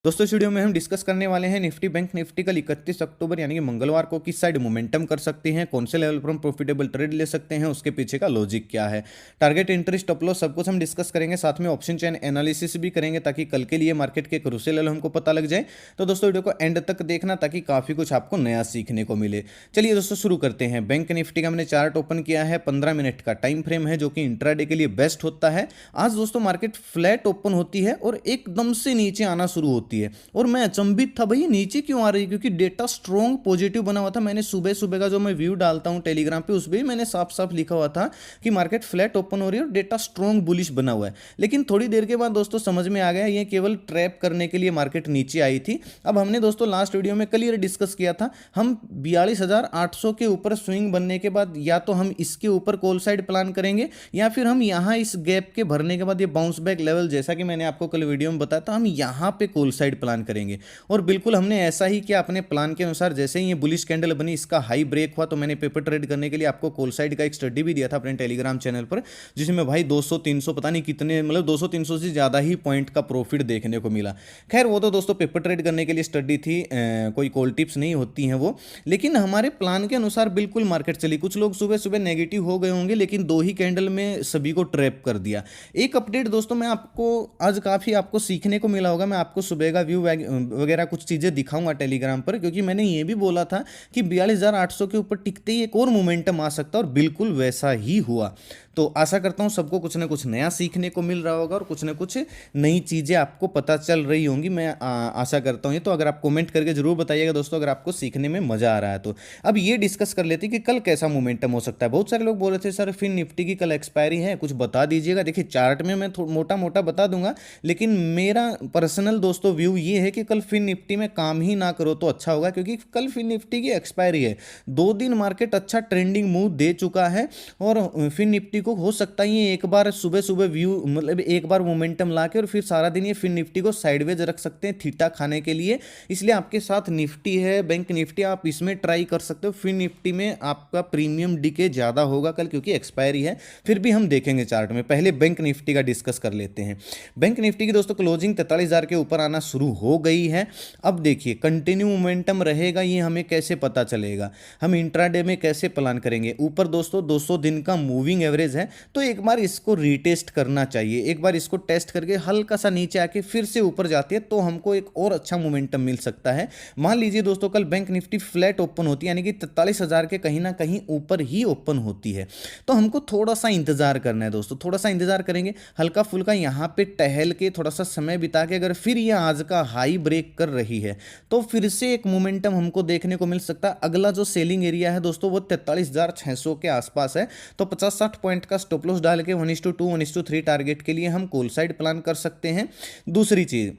दोस्तों इस वीडियो में हम डिस्कस करने वाले हैं निफ्टी बैंक निफ्टी कल 31 अक्टूबर यानी कि मंगलवार को किस साइड मोमेंटम कर सकते हैं, कौन से लेवल पर हम प्रॉफिटेबल ट्रेड ले सकते हैं, उसके पीछे का लॉजिक क्या है, टारगेट एंट्री स्टॉप लॉस सब कुछ हम डिस्कस करेंगे। साथ में ऑप्शन चेन एनालिसिस भी करेंगे ताकि कल के लिए मार्केट के क्रूशियल लेवल हमको पता लग जाए। तो दोस्तों वीडियो को एंड तक देखना ताकि काफी कुछ आपको नया सीखने को मिले। चलिए दोस्तों शुरू करते हैं। बैंक निफ्टी का हमने चार्ट ओपन किया है, 15 मिनट का टाइम फ्रेम है जो कि इंट्राडे के लिए बेस्ट होता है। आज दोस्तों मार्केट फ्लैट ओपन होती है और एकदम से नीचे आना शुरू होती है और मैं अचंभित था भाई नीचे क्यों आ रही है, क्योंकि डेटा स्ट्रॉन्ग पॉजिटिव बना हुआ था। मैंने सुबह सुबह का जो मैं व्यू डालता हूं टेलीग्राम पे उस पर भी मैंने साफ साफ लिखा हुआ था कि मार्केट फ्लैट ओपन हो रही है और डेटा स्ट्रॉन्ग बुलिश बना हुआ है। लेकिन थोड़ी देर के बाद दोस्तों समझ में आ गया ये केवल ट्रैप करने के लिए मार्केट नीचे आई थी। अब हमने दोस्तों लास्ट वीडियो में क्लियर डिस्कस किया था, हम 42,800 के ऊपर स्विंग बनने के बाद या तो हम इसके ऊपर कॉल साइड प्लान करेंगे या फिर हम यहां इस गैप के भरने के बाद ये बाउंस बैक लेवल जैसा कि मैंने आपको कल वीडियो में बताया था हम यहां पे कॉल साइड प्लान करेंगे। और बिल्कुल हमने ऐसा ही किया अपने प्लान के अनुसार। जैसे ही ये बुलिश कैंडल बनी, इसका हाई ब्रेक हुआ तो मैंने पेपर ट्रेड करने के लिए आपको कॉल साइड का एक स्टडी भी दिया था अपने टेलीग्राम चैनल पर, जिसमें भाई 200-300 पता नहीं कितने मतलब 200-300 से ज़्यादा ही पॉइंट का प्रॉफिट देखने को मिला। खैर वो तो दोस्तों पेपर ट्रेड करने के लिए स्टडी थी, कोई कॉल टिप्स नहीं होती हैं वो। लेकिन हमारे प्लान के अनुसार बिल्कुल मार्केट चली। कुछ लोग सुबह सुबह नेगेटिव हो गए होंगे लेकिन दो ही कैंडल में सभी को ट्रैप कर दिया। एक अपडेट दोस्तों मैं आपको आज काफ़ी आपको सीखने को मिला होगा। मैं आपको सुबह का व्यू वगैरह कुछ चीज़ें दिखाऊंगा टेलीग्राम पर, क्योंकि मैंने ये भी बोला था कि 42,800 के ऊपर टिकते ही एक और मोमेंटम आ सकता है और बिल्कुल वैसा ही हुआ। तो आशा करता हूँ सबको कुछ ना कुछ नया सीखने को मिल रहा होगा और कुछ ना कुछ नई चीज़ें आपको पता चल रही होंगी। मैं आशा करता हूँ ये। तो अगर आप कमेंट करके जरूर बताइएगा दोस्तों अगर आपको सीखने में मज़ा आ रहा है तो। अब ये डिस्कस कर लेते हैं कि कल कैसा मोमेंटम हो सकता है। बहुत सारे लोग बोल रहे थे सर फिर निफ्टी की कल एक्सपायरी है, कुछ बता दीजिएगा। देखिए चार्ट में मैं मोटा मोटा बता दूंगा, लेकिन मेरा पर्सनल दोस्तों व्यू ये है कि कल फिर निफ्टी में काम ही ना करो तो अच्छा होगा, क्योंकि कल फिर निफ्टी की एक्सपायरी है। 2 दिन मार्केट अच्छा ट्रेंडिंग मूव दे चुका है और फिर निफ्टी को हो सकता है ये एक बार सुबह सुबह व्यू मतलब एक बार मोमेंटम ला के और फिर सारा दिन ये फिर निफ्टी को साइडवेज रख सकते हैं थीटा खाने के लिए। इसलिए आपके साथ निफ्टी है, बैंक निफ्टी, आप इसमें ट्राई कर सकते हो। फिर निफ्टी में आपका प्रीमियम डीके ज़्यादा होगा कल, क्योंकि एक्सपायरी है। फिर भी हम देखेंगे चार्ट में। पहले बैंक निफ्टी का डिस्कस कर लेते हैं। बैंक निफ्टी की दोस्तों क्लोजिंग 43,000 के ऊपर आना शुरू हो गई है। अब देखिए कंटिन्यू मोमेंटम रहेगा ये हमें कैसे पता चलेगा, हम इंट्राडे में कैसे प्लान करेंगे। ऊपर दोस्तों 200 दिन का मूविंग एवरेज है तो एक बार इसको रीटेस्ट करना चाहिए। एक बार इसको टेस्ट करके हल्का सा नीचे आके फिर से ऊपर जाती है तो हमको एक और अच्छा मोमेंटम मिल सकता है। मान लीजिए दोस्तों कल बैंक निफ्टी फ्लैट ओपन होती है यानी कि 43,000 के कहीं ना कहीं ऊपर ही ओपन होती है तो हमको थोड़ा सा इंतजार करना है दोस्तों। थोड़ा सा इंतजार करेंगे, हल्का फुल्का यहाँ पे टहल के थोड़ा सा समय बिता के अगर फिर ये आज का हाई ब्रेक कर रही है तो फिर से एक मोमेंटम हमको देखने को मिल सकता है। अगला जो सेलिंग एरिया है दोस्तों वो 43,600 के आसपास है। तो 50-60 पॉइंट का स्टॉप लॉस डाल के 1:2 1:3 टारगेट के लिए हम कॉल साइड प्लान कर सकते हैं। दूसरी चीज़,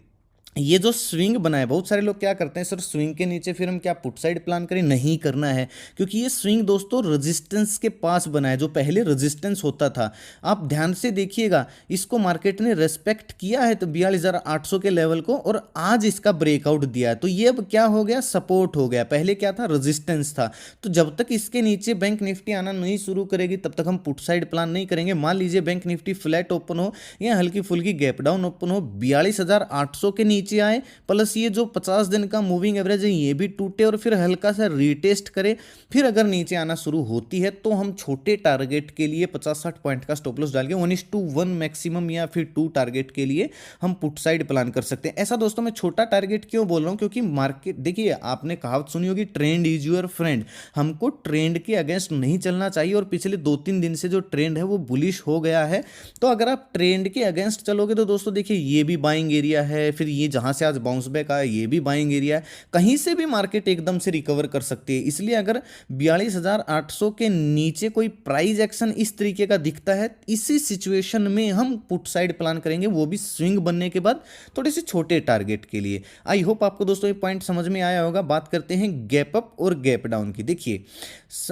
ये जो स्विंग बना है, बहुत सारे लोग क्या करते हैं सर स्विंग के नीचे फिर हम क्या पुट साइड प्लान करें, नहीं करना है। क्योंकि ये स्विंग दोस्तों रेजिस्टेंस के पास बना है, जो पहले रेजिस्टेंस होता था। आप ध्यान से देखिएगा, इसको मार्केट ने रेस्पेक्ट किया है तो 42,800 के लेवल को, और आज इसका ब्रेकआउट दिया है तो ये अब क्या हो गया, सपोर्ट हो गया। पहले क्या था, रेजिस्टेंस था। तो जब तक इसके नीचे बैंक निफ्टी आना नहीं शुरू करेगी तब तक हम पुट साइड प्लान नहीं करेंगे। मान लीजिए बैंक निफ्टी फ्लैट ओपन हो या हल्की फुल्की गैप डाउन ओपन हो, 42,800 के नीचे आए प्लस ये जो 50 दिन का मूविंग एवरेज है ये भी टूटे और फिर हल्का सा रीटेस्ट करे, फिर अगर नीचे आना शुरू होती है तो हम छोटे टारगेट के लिए 50-60 पॉइंट का स्टॉप लॉस डाल के 1:1 मैक्सिमम या फिर 2 टारगेट के लिए हम पुट साइड प्लान कर सकते हैं। ऐसा दोस्तों मैं छोटा टारगेट क्यों बोल रहा हूं, क्योंकि मार्केट देखिए आपने कहावत सुनी होगी ट्रेंड इज योर फ्रेंड। हमको ट्रेंड के अगेंस्ट नहीं चलना चाहिए और पिछले 2-3 दिन से जो ट्रेंड है वो बुलिश हो गया है। तो अगर आप ट्रेंड के अगेंस्ट चलोगे तो दोस्तों देखिए ये भी बाइंग एरिया है, फिर ये जहां से आज बाउंस बैक आया ये भी बाइंग एरिया है। कहीं से भी मार्केट एकदम से रिकवर कर सकती है। इसलिए अगर 42,800 के नीचे कोई प्राइस एक्शन इस तरीके का दिखता है, इसी सिचुएशन में हम पुट साइड प्लान करेंगे, वो भी स्विंग बनने के बाद थोड़े से छोटे टारगेट के लिए। आई होप आपको दोस्तों ये पॉइंट समझ में आया होगा। बात करते हैं गैप अप और गैप डाउन की। देखिए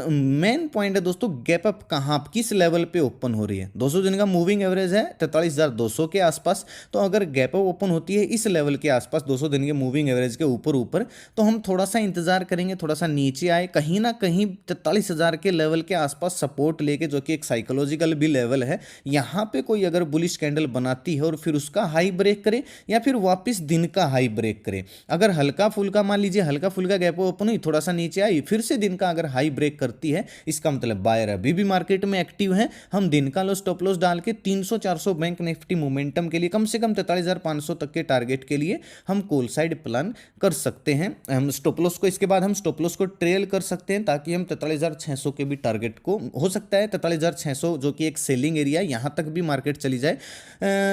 मेन पॉइंट है दोस्तों, गैप अप कहां किस लेवल पे ओपन हो रही है। 200 दिन का मूविंग एवरेज है 43,200 के आसपास। तो अगर गैप अप ओपन होती है इस लेवल लेवल के आसपास 200 दिन के मूविंग एवरेज के ऊपर ऊपर, तो हम थोड़ा सा इंतजार करेंगे, थोड़ा सा नीचे आए, कहीं ना कहीं 43,000 के लेवल के आसपास सपोर्ट लेके, जो कि एक साइकोलॉजिकल भी लेवल है, यहाँ पे कोई अगर बुलिश कैंडल बनाती है और फिर उसका हाई ब्रेक करे या फिर वापस दिन का हाई ब्रेक करे, अगर हल्का फुल्का मान लीजिए हल्का फुल्का गैप ओपन हुई, थोड़ा सा नीचे आई, फिर से दिन का अगर हाई ब्रेक करती है, इसका मतलब बायर अभी भी मार्केट में एक्टिव है। हम दिन का लो स्टॉप लॉस डाल के 300-400 बैंक निफ्टी मोमेंटम के लिए कम से कम 43,500 तक के टारगेट के लिए हम कॉल साइड प्लान कर सकते हैं। हम स्टॉप लॉस को, इसके बाद हम स्टॉप लॉस को ट्रेल कर सकते हैं ताकि हम 43,600 के भी टारगेट को, हो सकता है 43,600 जो कि एक सेलिंग एरिया, यहां तक भी मार्केट चली जाए।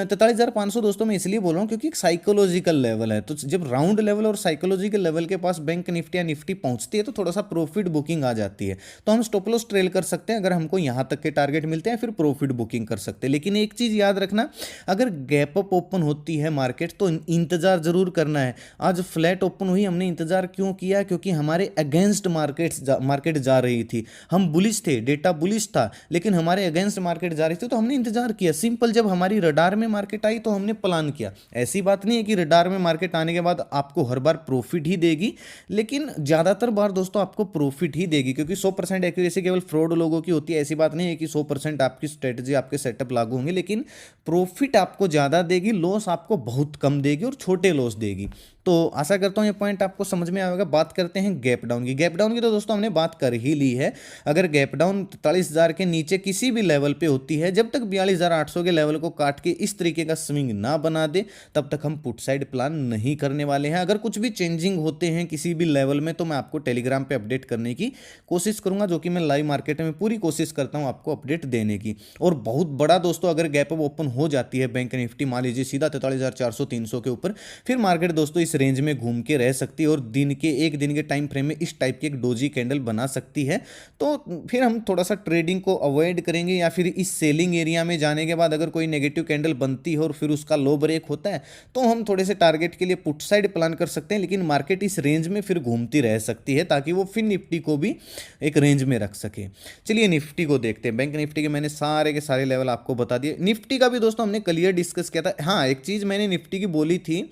43,500 दोस्तों मैं इसलिए बोल रहा हूं क्योंकि एक साइकोलॉजिकल लेवल है, तो जब राउंड लेवल और साइकोलॉजिकल लेवल के पास बैंक निफ्टी या निफ्टी पहुंचती है तो थोड़ा सा प्रॉफिट बुकिंग आ जाती है, तो हम स्टॉप लॉस ट्रेल कर सकते हैं अगर हमको यहां तक के टारगेट मिलते हैं, फिर प्रॉफिट बुकिंग कर सकते हैं। लेकिन एक चीज याद रखना, अगर गैप अप ओपन होती है मार्केट तो इंतजार जरूर करना है। आज फ्लैट ओपन हुई, हमने इंतजार क्यों किया? क्योंकि हमारे अगेंस्ट मार्केट जा रही थी, हम बुलिश थे, डेटा बुलिश था, लेकिन हमारे अगेंस्ट मार्केट जा रही थी तो हमने इंतजार किया। सिंपल, जब हमारी रडार में मार्केट आई तो हमने प्लान किया। ऐसी बात नहीं है कि रडार में मार्केट आने के बाद आपको हर बार प्रॉफिट ही देगी, लेकिन ज्यादातर बार दोस्तों आपको प्रॉफिट ही देगी, क्योंकि 100% एक्यूरेसी केवल फ्रॉड लोगों की होती है। ऐसी बात नहीं है कि 100% आपकी स्ट्रेटजी, आपके सेटअप लागू होंगे, लेकिन प्रॉफिट आपको ज्यादा देगी, लॉस आपको बहुत कम देगी और छोटे लॉस देगी। तो आशा करता हूं ये पॉइंट आपको समझ में आएगा। बात करते हैं गैप डाउन की। गैप डाउन की तो दोस्तों हमने बात कर ही ली है। अगर गैप डाउन 43,000 के नीचे किसी भी लेवल पे होती है, जब तक 42,800 के लेवल को काट के इस तरीके का स्विंग ना बना दे, तब तक हम पुट साइड प्लान नहीं करने वाले हैं। अगर कुछ भी चेंजिंग होते हैं किसी भी लेवल में तो मैं आपको टेलीग्राम पे अपडेट करने की कोशिश करूंगा, जो कि मैं लाइव मार्केट में पूरी कोशिश करता हूं आपको अपडेट देने की। और बहुत बड़ा दोस्तों अगर गैप अप ओपन हो जाती है बैंक निफ्टी, मान लीजिए सीधा 43,400-300 के ऊपर, फिर मार्केट दोस्तों इस रेंज में घूम के रह सकती है और एक दिन के टाइम फ्रेम में इस टाइप की एक डोजी कैंडल बना सकती है। तो फिर हम थोड़ा सा ट्रेडिंग को अवॉइड करेंगे, या फिर इस सेलिंग एरिया में जाने के बाद अगर कोई नेगेटिव कैंडल बनती है और फिर उसका लो ब्रेक होता है तो हम थोड़े से टारगेट के लिए पुट साइड प्लान कर सकते हैं। लेकिन मार्केट इस रेंज में फिर घूमती रह सकती है ताकि वो फिर निफ्टी को भी एक रेंज में रख सके। चलिए निफ्टी को देखते हैं। बैंक निफ्टी के मैंने सारे के सारे लेवल आपको बता दिए। निफ्टी का भी दोस्तों हमने क्लियर डिस्कस किया था। हाँ, एक चीज मैंने निफ्टी की बोली थी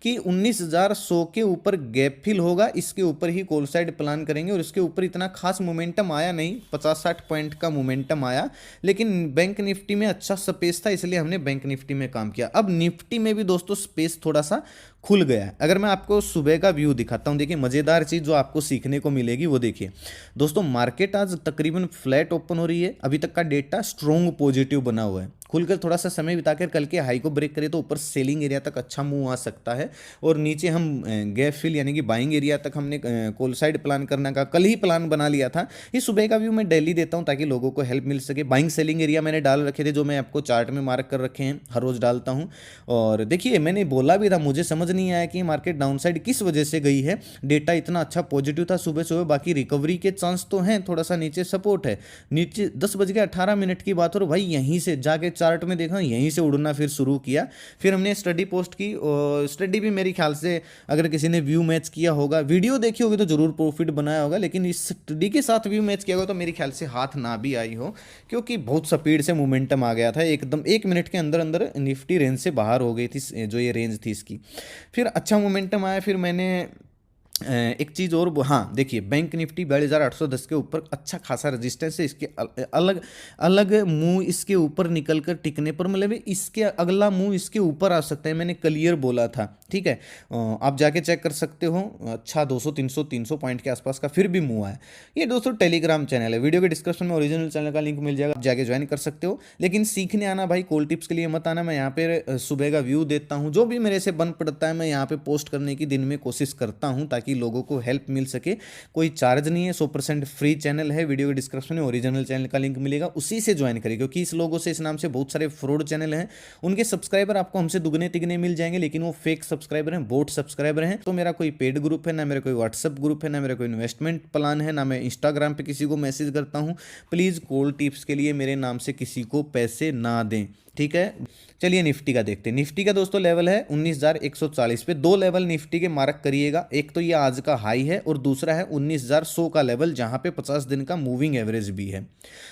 कि 19,100 के ऊपर गैप फिल होगा, इसके ऊपर ही कॉल साइड प्लान करेंगे। और इसके ऊपर इतना खास मोमेंटम आया नहीं, 50-60 पॉइंट का मोमेंटम आया, लेकिन बैंक निफ्टी में अच्छा स्पेस था, इसलिए हमने बैंक निफ्टी में काम किया। अब निफ्टी में भी दोस्तों स्पेस थोड़ा सा खुल गया है। अगर मैं आपको सुबह का व्यू दिखाता हूं, देखिए मजेदार चीज जो आपको सीखने को मिलेगी वो देखिए दोस्तों। मार्केट आज तकरीबन फ्लैट ओपन हो रही है, अभी तक का डेटा स्ट्रॉन्ग पॉजिटिव बना हुआ है। खुलकर थोड़ा सा समय बिताकर कल के हाई को ब्रेक करे तो ऊपर सेलिंग एरिया तक अच्छा मूव आ सकता है, और नीचे हम गैप फिल यानी कि बाइंग एरिया तक हमने कॉल साइड प्लान करने का कल ही प्लान बना लिया था। इस सुबह का व्यू मैं डेली देता हूं ताकि लोगों को हेल्प मिल सके। बाइंग सेलिंग एरिया मैंने डाल रखे थे, जो मैं आपको चार्ट में मार्क कर रखे हैं, हर रोज डालता हूं। और देखिए मैंने बोला भी था, मुझे समझ नहीं आया कि मार्केट डाउन साइड किस वजह से गई है। डेटा इतना अच्छा पॉजिटिव था सुबह सुबह, बाकी रिकवरी के चांस तो हैं, थोड़ा सा नीचे सपोर्ट है। नीचे 10:18 की बात, और भाई यहीं से जाके चार्ट में देखा, यहीं से उड़ना फिर शुरू किया। फिर हमने स्टडी पोस्ट की, और स्टडी भी मेरे ख्याल से अगर किसी ने व्यू मैच किया होगा, वीडियो देखी होगी तो जरूर प्रॉफिट बनाया होगा, लेकिन इस स्टडी के साथ व्यू मैच किया होगा तो मेरे ख्याल से हाथ ना भी आई हो, क्योंकि बहुत स्पीड से मोमेंटम आ गया था एकदम। 1 मिनट के अंदर अंदर निफ्टी रेंज से बाहर हो गई थी, जो ये रेंज थी इसकी। फिर अच्छा मोमेंटम आया। फिर मैंने एक चीज़ और, हाँ देखिए बैंक निफ्टी 42,810 के ऊपर अच्छा खासा रेजिस्टेंस है। इसके अलग अलग मूव इसके ऊपर निकल कर टिकने पर, मतलब इसके अगला मूव इसके ऊपर आ सकता है, मैंने क्लियर बोला था, ठीक है। आप जाके चेक कर सकते हो। अच्छा 200 300 पॉइंट के आसपास का फिर भी मूव आया। ये दोस्तों टेलीग्राम चैनल है, वीडियो के डिस्क्रिप्शन में ओरिजिनल चैनल का लिंक मिल जाएगा, आप जाके ज्वाइन कर सकते हो। लेकिन सीखने आना भाई, कॉल टिप्स के लिए मत आना। मैं यहाँ पे सुबह का व्यू देता हूँ, जो भी मेरे से बन पड़ता है मैं यहाँ पे पोस्ट करने की दिन में कोशिश करता हूँ ताकि लोगों को हेल्प मिल सके। कोई चार्ज नहीं है, 100% फ्री चैनल है। वीडियो के डिस्क्रिप्शन में ओरिजिनल चैनल का लिंक मिलेगा, उसी से ज्वाइन करें, क्योंकि इस लोगों से, इस नाम से बहुत सारे फ्रॉड चैनल हैं, उनके सब्सक्राइबर आपको हमसे दुगने तिगने मिल जाएंगे, लेकिन वो फेक सब्सक्राइबर हैं, बोट सब्सक्राइबर हैं। तो मेरा कोई पेड ग्रुप है ना, मेरा कोई व्हाट्सअप ग्रुप है ना, मेरा कोई इन्वेस्टमेंट प्लान है ना, मैं इंस्टाग्राम पे किसी को मैसेज करता हूँ। प्लीज़ कॉल टिप्स के लिए मेरे नाम से किसी को पैसे ना दें, ठीक है। चलिए निफ्टी का देखते हैं। निफ्टी का दोस्तों लेवल है 19,140 पे। दो लेवल निफ्टी के मार्क करिएगा, एक तो ये आज का हाई है और दूसरा है 19,100 का लेवल, जहां पे 50 दिन का मूविंग एवरेज भी है।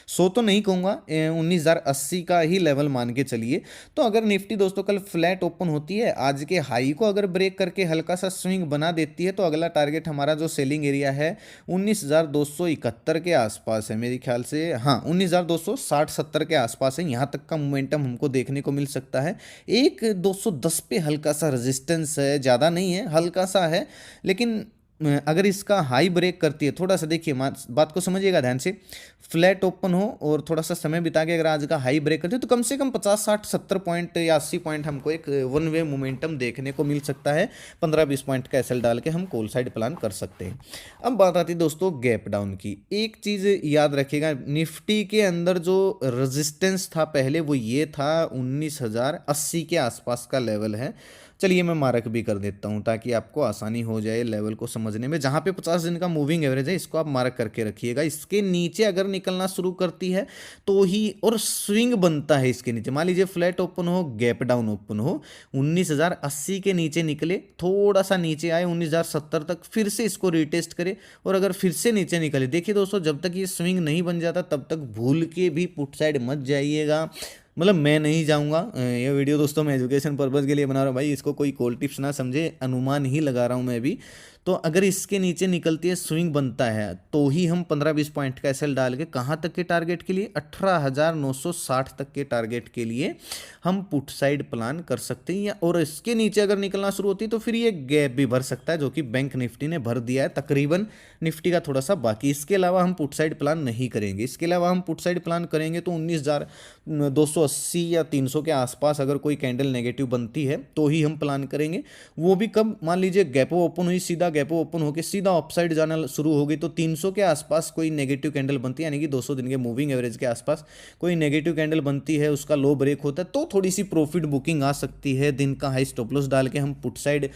100 तो नहीं कहूंगा, 19,080 का ही लेवल मान के चलिए। तो अगर निफ्टी दोस्तों कल फ्लैट ओपन होती है, आज के हाई को अगर ब्रेक करके हल्का सा स्विंग बना देती है, तो अगला टारगेट हमारा जो सेलिंग एरिया है 19,271 के आसपास है मेरे ख्याल से। हाँ, 19,260-70 के आसपास है। यहाँ तक का मोमेंटम हमको देखने को मिल सकता है। एक 210 पे हल्का सा रेजिस्टेंस है, ज़्यादा नहीं है, हल्का सा है। लेकिन अगर इसका हाई ब्रेक करती है, थोड़ा सा देखिए बात को समझिएगा ध्यान से, फ्लैट ओपन हो और थोड़ा सा समय बिता के अगर आज का हाई ब्रेक करती है, तो कम से कम 50, 60, 70 पॉइंट या 80 पॉइंट हमको एक वन वे मोमेंटम देखने को मिल सकता है। 15-20 पॉइंट का एसएल डाल के हम कॉल साइड प्लान कर सकते हैं। अब बात आती है दोस्तों गैप डाउन की। एक चीज़ याद रखिएगा, निफ्टी के अंदर जो रेजिस्टेंस था पहले, वो ये था 19,080 के आसपास का लेवल है। चलिए मैं मार्क भी कर देता हूं ताकि आपको आसानी हो जाए लेवल को समझने में। जहां पे 50 दिन का मूविंग एवरेज है, इसको आप मार्क करके रखिएगा। इसके नीचे अगर निकलना शुरू करती है तो ही, और स्विंग बनता है इसके नीचे, मान लीजिए फ्लैट ओपन हो, गैप डाउन ओपन हो, 19,080 के नीचे निकले, थोड़ा सा नीचे आए 19,070 तक, फिर से इसको रिटेस्ट करे और अगर फिर से नीचे निकले, देखिए दोस्तों जब तक ये स्विंग नहीं बन जाता तब तक भूल के भी पुट साइड मत जाइएगा। मतलब मैं नहीं जाऊंगा, ये वीडियो दोस्तों मैं एजुकेशन पर्पज़ के लिए बना रहा हूँ भाई, इसको कोई कॉल टिप्स ना समझे, अनुमान ही लगा रहा हूँ मैं भी। तो अगर इसके नीचे निकलती है, स्विंग बनता है, तो ही हम 15-20 पॉइंट का एसएल डाल के कहाँ तक के टारगेट के लिए, 18,960 तक के टारगेट के लिए हम पुट साइड प्लान कर सकते हैं। या और इसके नीचे अगर निकलना शुरू होती है तो फिर ये गैप भी भर सकता है, जो कि बैंक निफ्टी ने भर दिया है तकरीबन, निफ्टी का थोड़ा सा बाकी। इसके अलावा हम पुट साइड प्लान नहीं करेंगे। इसके अलावा हम पुट साइड प्लान करेंगे तो 19,280 या 300 के आसपास अगर कोई कैंडल नेगेटिव बनती है तो ही हम प्लान करेंगे। वो भी कब, मान लीजिए गैप ओपन हुई, सीधा गैप ओपन होकर सीधा अपसाइड जाना शुरू हो गई, तो 300 के आसपास कोई नेगेटिव कैंडल बनती है, यानी कि 200 दिन के मूविंग एवरेज के आसपास कोई नेगेटिव कैंडल बनती है, उसका लो ब्रेक होता है, तो थोड़ी सी प्रॉफिट बुकिंग आ सकती है। दिन का हाई स्टॉप लॉस डाल के हम पुट साइड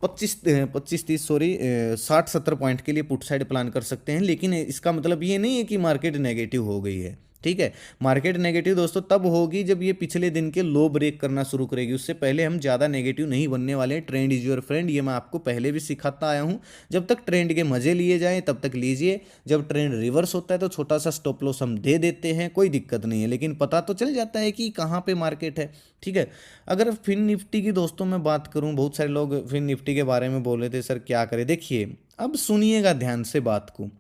60-70 पॉइंट के लिए पुट साइड प्लान कर सकते हैं। लेकिन इसका मतलब ये नहीं है कि मार्केट नेगेटिव हो गई है, ठीक है। मार्केट नेगेटिव दोस्तों तब होगी जब ये पिछले दिन के लो ब्रेक करना शुरू करेगी, उससे पहले हम ज़्यादा नेगेटिव नहीं बनने वाले हैं। ट्रेंड इज योर फ्रेंड, ये मैं आपको पहले भी सिखाता आया हूँ। जब तक ट्रेंड के मजे लिए जाएं तब तक लीजिए, जब ट्रेंड रिवर्स होता है तो छोटा सा स्टॉप लॉस हम दे देते हैं, कोई दिक्कत नहीं है, लेकिन पता तो चल जाता है कि कहाँ पे मार्केट है, ठीक है। अगर फिन निफ्टी की दोस्तों मैं बात करूँ, बहुत सारे लोग फिन निफ्टी के बारे में बोल रहे थे सर क्या करें। देखिए अब सुनिएगा ध्यान से बात को।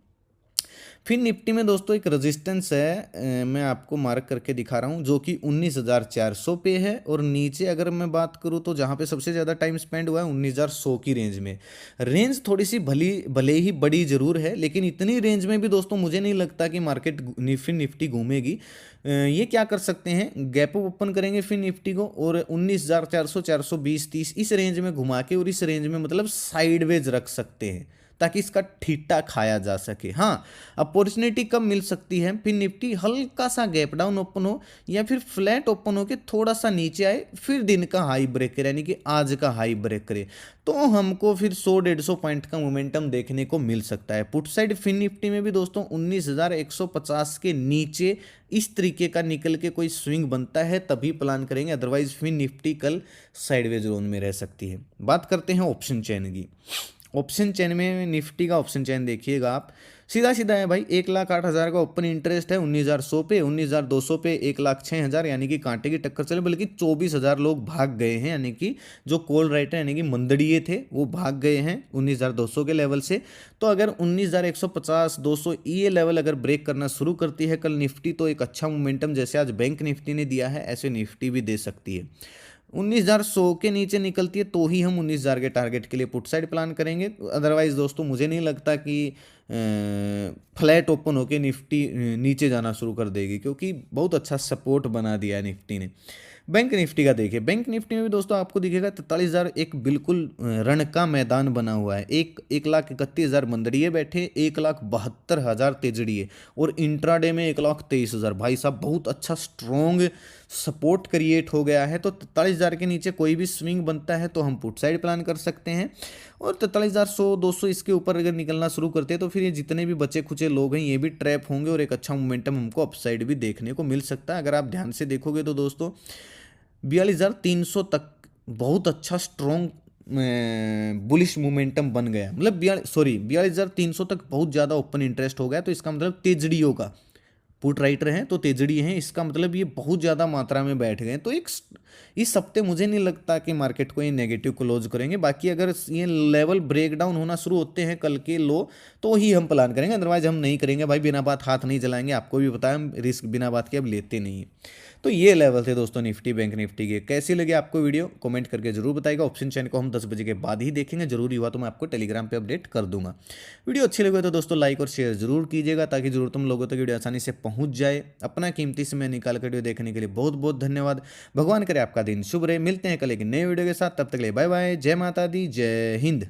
फिर निफ्टी में दोस्तों एक रेजिस्टेंस है, मैं आपको मार्क करके दिखा रहा हूँ, जो कि 19,400 पे है। और नीचे अगर मैं बात करूँ तो जहाँ पे सबसे ज़्यादा टाइम स्पेंड हुआ है 19,100 की रेंज में। रेंज थोड़ी सी भले ही बड़ी ज़रूर है, लेकिन इतनी रेंज में भी दोस्तों मुझे नहीं लगता कि मार्केट फिर निफ्टी घूमेगी। ये क्या कर सकते हैं, गैप ओपन करेंगे फिर निफ्टी को और 19,400, 420, 30 इस रेंज में घुमा के, और इस रेंज में मतलब साइडवेज रख सकते हैं ताकि इसका ठीटा खाया जा सके। हाँ, अपॉर्चुनिटी कब मिल सकती है, फिर निफ्टी हल्का सा गैप डाउन ओपन हो या फिर फ्लैट ओपन हो के थोड़ा सा नीचे आए, फिर दिन का हाई ब्रेक करे, यानी कि आज का हाई ब्रेक करे, तो हमको फिर 100-150 पॉइंट का मोमेंटम देखने को मिल सकता है। पुट साइड फिन निफ्टी में भी दोस्तों 19,150 के नीचे इस तरीके का निकल के कोई स्विंग बनता है तभी प्लान करेंगे, अदरवाइज फिन निफ्टी कल साइडवेज जोन में रह सकती है। बात करते हैं ऑप्शन चेन की। ऑप्शन चेन में निफ्टी का ऑप्शन चेन देखिएगा आप, सीधा सीधा है भाई। 1,08,000 का ओपन इंटरेस्ट है 19,100 पे, 19,200 पे 1,06,000, यानी कि कांटे की टक्कर चले, बल्कि 24,000 लोग भाग गए हैं, यानी कि जो कॉल राइटर यानी कि मंदड़िए थे वो भाग गए हैं 19,200 के लेवल से। तो अगर 19,150, 200 ये लेवल अगर ब्रेक करना शुरू करती है कल निफ्टी, तो एक अच्छा मोमेंटम जैसे आज बैंक निफ्टी ने दिया है ऐसे निफ्टी भी दे सकती है। 19,100 के नीचे निकलती है तो ही हम 19,000 के टारगेट के लिए पुट साइड प्लान करेंगे। अदरवाइज दोस्तों मुझे नहीं लगता कि फ्लैट ओपन होके निफ्टी नीचे जाना शुरू कर देगी, क्योंकि बहुत अच्छा सपोर्ट बना दिया है निफ्टी ने। बैंक निफ्टी का देखिए, बैंक निफ्टी में भी दोस्तों आपको दिखेगा 43,000 एक बिल्कुल रण का मैदान बना हुआ है। 1,31,000 मंदड़िए बैठे, 1,72,000 तेजड़िए, और इंट्राडे में 1,23,000। भाई साहब बहुत अच्छा स्ट्रॉन्ग सपोर्ट क्रिएट हो गया है, तो 43,000 के नीचे कोई भी स्विंग बनता है तो हम पुट साइड प्लान कर सकते हैं। और 43,100 200 इसके ऊपर अगर निकलना शुरू करते हैं तो फिर ये जितने भी बचे खुचे लोग हैं ये भी ट्रैप होंगे और एक अच्छा मोमेंटम हमको अपसाइड भी देखने को मिल सकता है। अगर आप ध्यान से देखोगे तो दोस्तों 42,300 तक बहुत अच्छा स्ट्रॉन्ग बुलिश मोमेंटम बन गया, मतलब 42,300 तक बहुत ज़्यादा ओपन इंटरेस्ट हो गया। तो इसका मतलब तेजड़ी होगा, पुट राइटर हैं तो तेजड़ी हैं, इसका मतलब ये बहुत ज़्यादा मात्रा में बैठ गए हैं। तो एक इस हफ्ते मुझे नहीं लगता कि मार्केट को ये नेगेटिव क्लोज करेंगे। बाकी अगर ये लेवल ब्रेक डाउन होना शुरू होते हैं कल के लो तो ही हम प्लान करेंगे, अदरवाइज हम नहीं करेंगे भाई, बिना बात हाथ नहीं जलाएंगे। आपको भी पता है हम रिस्क बिना बात के अब लेते नहीं। तो ये लेवल थे दोस्तों निफ्टी बैंक निफ्टी के। कैसी लगी आपको वीडियो कमेंट करके जरूर बताइएगा। ऑप्शन चैन को हम 10 बजे के बाद ही देखेंगे, जरूरी हुआ तो मैं आपको टेलीग्राम पे अपडेट कर दूंगा। वीडियो अच्छी लगे तो दोस्तों लाइक और शेयर जरूर कीजिएगा ताकि जरूरतमंद लोगों तक वीडियो आसानी से पहुंच जाए। अपना कीमती समय निकाल कर वीडियो देखने के लिए बहुत बहुत धन्यवाद। भगवान करे आपका दिन शुभ रहे। मिलते हैं कल एक नए वीडियो के साथ, तब तक के लिए बाय बाय। जय माता दी, जय हिंद।